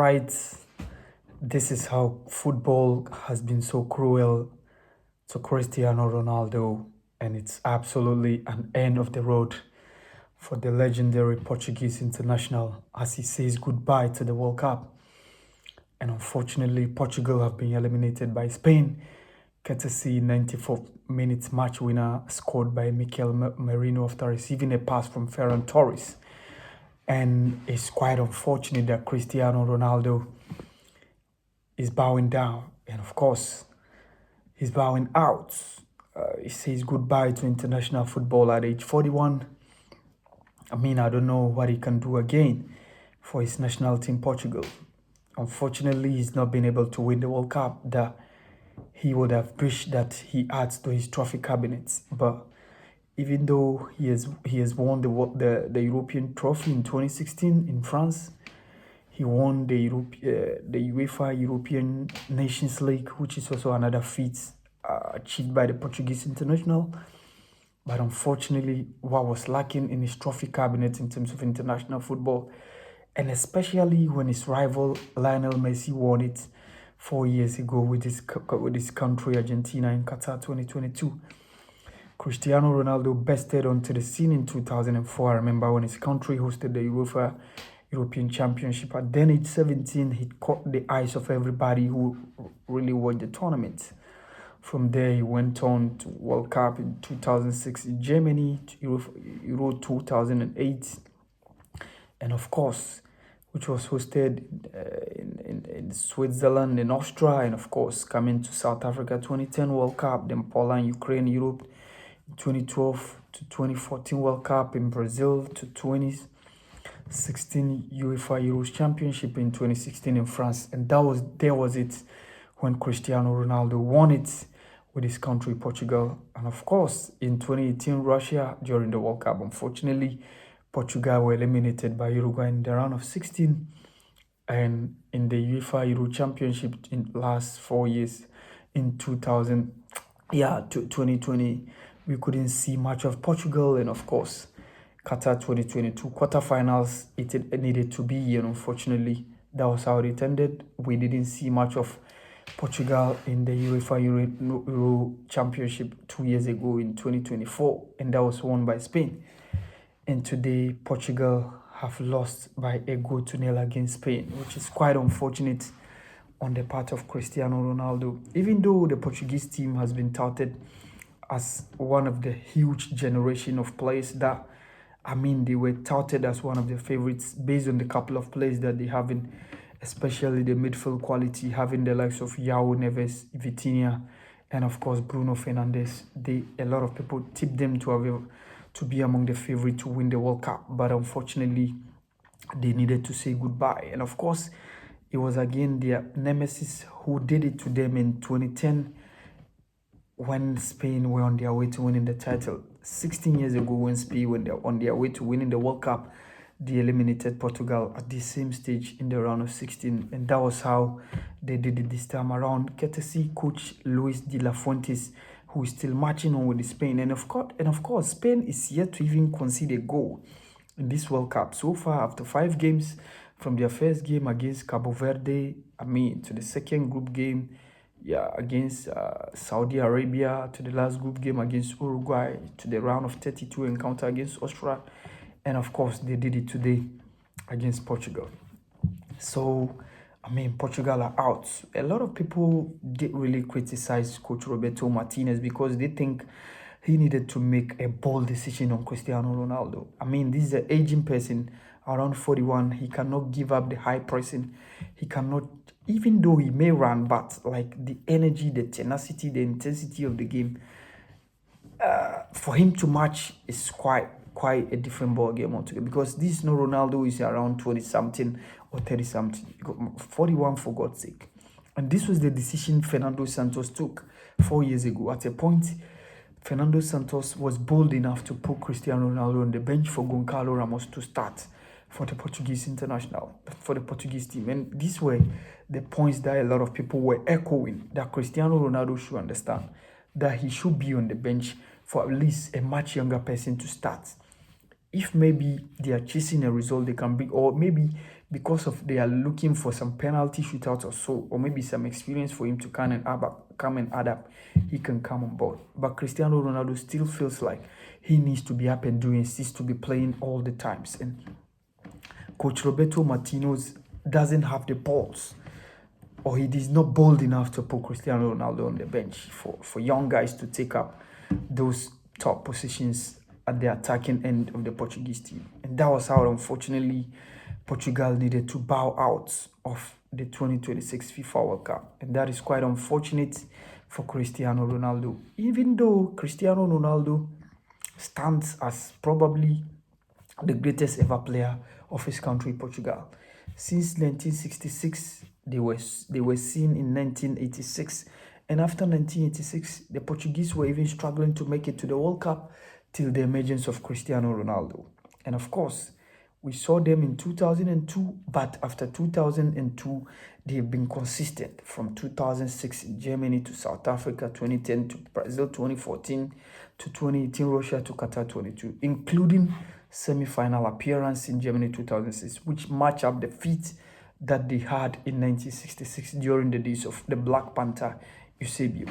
right. This is how football has been so cruel to Cristiano Ronaldo, and it's absolutely an end of the road for the legendary Portuguese international as he says goodbye to the World Cup. And unfortunately, Portugal have been eliminated by Spain, courtesy 94th minute match winner scored by Mikel Merino after receiving a pass from Ferran Torres. And it's quite unfortunate that Cristiano Ronaldo is bowing down. And of course, he's bowing out. He says goodbye to international football at age 41. I don't know what he can do again for his national team, Portugal. Unfortunately, he's not been able to win the World Cup that he would have wished that he adds to his trophy cabinets. But even though he has won the European trophy in 2016 in France, he won the UEFA European Nations League, which is also another feat achieved by the Portuguese international. But unfortunately, what was lacking in his trophy cabinet in terms of international football, and especially when his rival Lionel Messi won it 4 years ago with his country Argentina in Qatar 2022. Cristiano Ronaldo bested onto the scene in 2004. I remember when his country hosted the UEFA European Championship. At then age 17, he caught the eyes of everybody who really watched the tournament. From there, he went on to World Cup in 2006 in Germany, to Euro 2008, and of course, which was hosted in Switzerland, in Austria, and of course, coming to South Africa 2010 World Cup, then Poland, Ukraine, Europe, 2012 to 2014 World Cup in Brazil, to 2016 UEFA Euros Championship in 2016 in France, and there was it when Cristiano Ronaldo won it with his country Portugal. And of course, in 2018 Russia during the World Cup, unfortunately, Portugal were eliminated by Uruguay in the round of 16, and in the UEFA Euro Championship in last 4 years in 2020 we couldn't see much of Portugal. And of course, Qatar 2022 quarterfinals, it needed to be, and unfortunately that was how it ended. We didn't see much of Portugal in the UEFA Euro Championship 2 years ago in 2024, and that was won by Spain. And today, Portugal have lost by a goal to nil against Spain, which is quite unfortunate on the part of Cristiano Ronaldo. Even though the Portuguese team has been touted as one of the huge generation of players that, they were touted as one of the favorites based on the couple of players that they have in, especially the midfield quality, having the likes of João Neves, Vitinha, and of course Bruno Fernandes. A lot of people tipped them to be among the favorites to win the World Cup, but unfortunately they needed to say goodbye. And of course, it was again their nemesis who did it to them in 2010 when Spain were on their way to winning the title. 16 years ago, when Spain were on their way to winning the World Cup, they eliminated Portugal at the same stage in the round of 16, and that was how they did it this time around, courtesy coach Luis de la Fuentes, who is still marching on with Spain. And of course, Spain is yet to even concede a goal in this World Cup so far. After 5 games, from their first game against Cabo Verde, to the second group game, against Saudi Arabia, to the last group game against Uruguay, to the round of 32 encounter against Austria, and of course they did it today against Portugal. So Portugal are out. A lot of people did really criticize Coach Roberto Martinez because they think he needed to make a bold decision on Cristiano Ronaldo. This is an aging person, around 41. He cannot give up the high pressing. He cannot, even though he may run, but like the energy, the tenacity, the intensity of the game, for him to match is quite a different ball game altogether, because this is no Ronaldo who is around 20 something or 30 something, 41 for God's sake. And this was the decision Fernando Santos took 4 years ago. At a point, Fernando Santos was bold enough to put Cristiano Ronaldo on the bench for Goncalo Ramos to start for the Portuguese international, for the Portuguese team. And these were the points that a lot of people were echoing, that Cristiano Ronaldo should understand that he should be on the bench for at least a much younger person to start. If maybe they are chasing a result they can bring, or maybe because of they are looking for some penalty shootouts or so, or maybe some experience for him to come and add up, he can come on board. But Cristiano Ronaldo still feels like he needs to be up and doing, needs to be playing all the times. And Coach Roberto Martinez doesn't have the balls, or he is not bold enough to put Cristiano Ronaldo on the bench for young guys to take up those top positions at the attacking end of the Portuguese team. And that was how, unfortunately, Portugal needed to bow out of the 2026 FIFA World Cup. And that is quite unfortunate for Cristiano Ronaldo. Even though Cristiano Ronaldo stands as probably the greatest ever player of his country, Portugal. Since 1966, they were seen in 1986. And after 1986, the Portuguese were even struggling to make it to the World Cup till the emergence of Cristiano Ronaldo. And of course, we saw them in 2002, but after 2002, they've been consistent from 2006 in Germany to South Africa, 2010 to Brazil, 2014 to 2018, Russia to Qatar 22, including semi-final appearance in Germany 2006, which match up the feat that they had in 1966 during the days of the Black Panther Eusebio.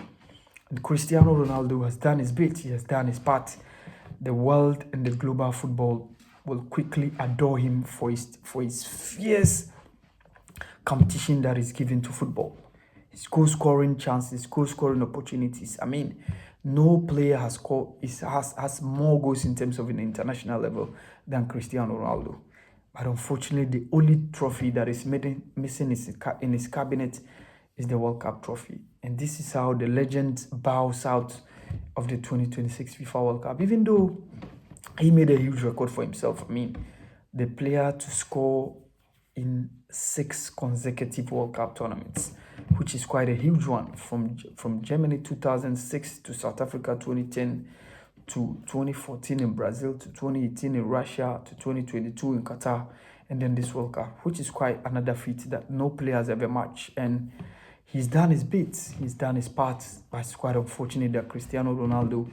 And Cristiano Ronaldo has done his bit, he has done his part. The world and the global football will quickly adore him for his fierce competition that is given to football. His goal scoring chances, goal scoring opportunities. I mean, no player has more goals in terms of an international level than Cristiano Ronaldo. But unfortunately, the only trophy that is missing in his cabinet is the World Cup trophy. And this is how the legend bows out of the 2026 FIFA World Cup. Even though he made a huge record for himself. I mean, the player to score in 6 consecutive World Cup tournaments, which is quite a huge one, from Germany 2006 to South Africa 2010 to 2014 in Brazil to 2018 in Russia to 2022 in Qatar, and then this World Cup, which is quite another feat that no player has ever matched. And he's done his bits, he's done his part, but it's quite unfortunate that Cristiano Ronaldo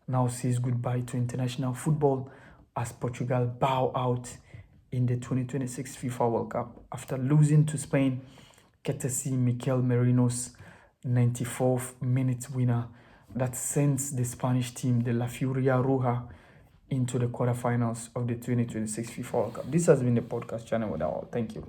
now says goodbye to international football as Portugal bow out in the 2026 FIFA World Cup after losing to Spain, courtesy Mikel Merino's 94th minute winner that sends the Spanish team, the La Furia Roja, into the quarterfinals of the 2026 FIFA World Cup. This has been the podcast channel with all. Thank you.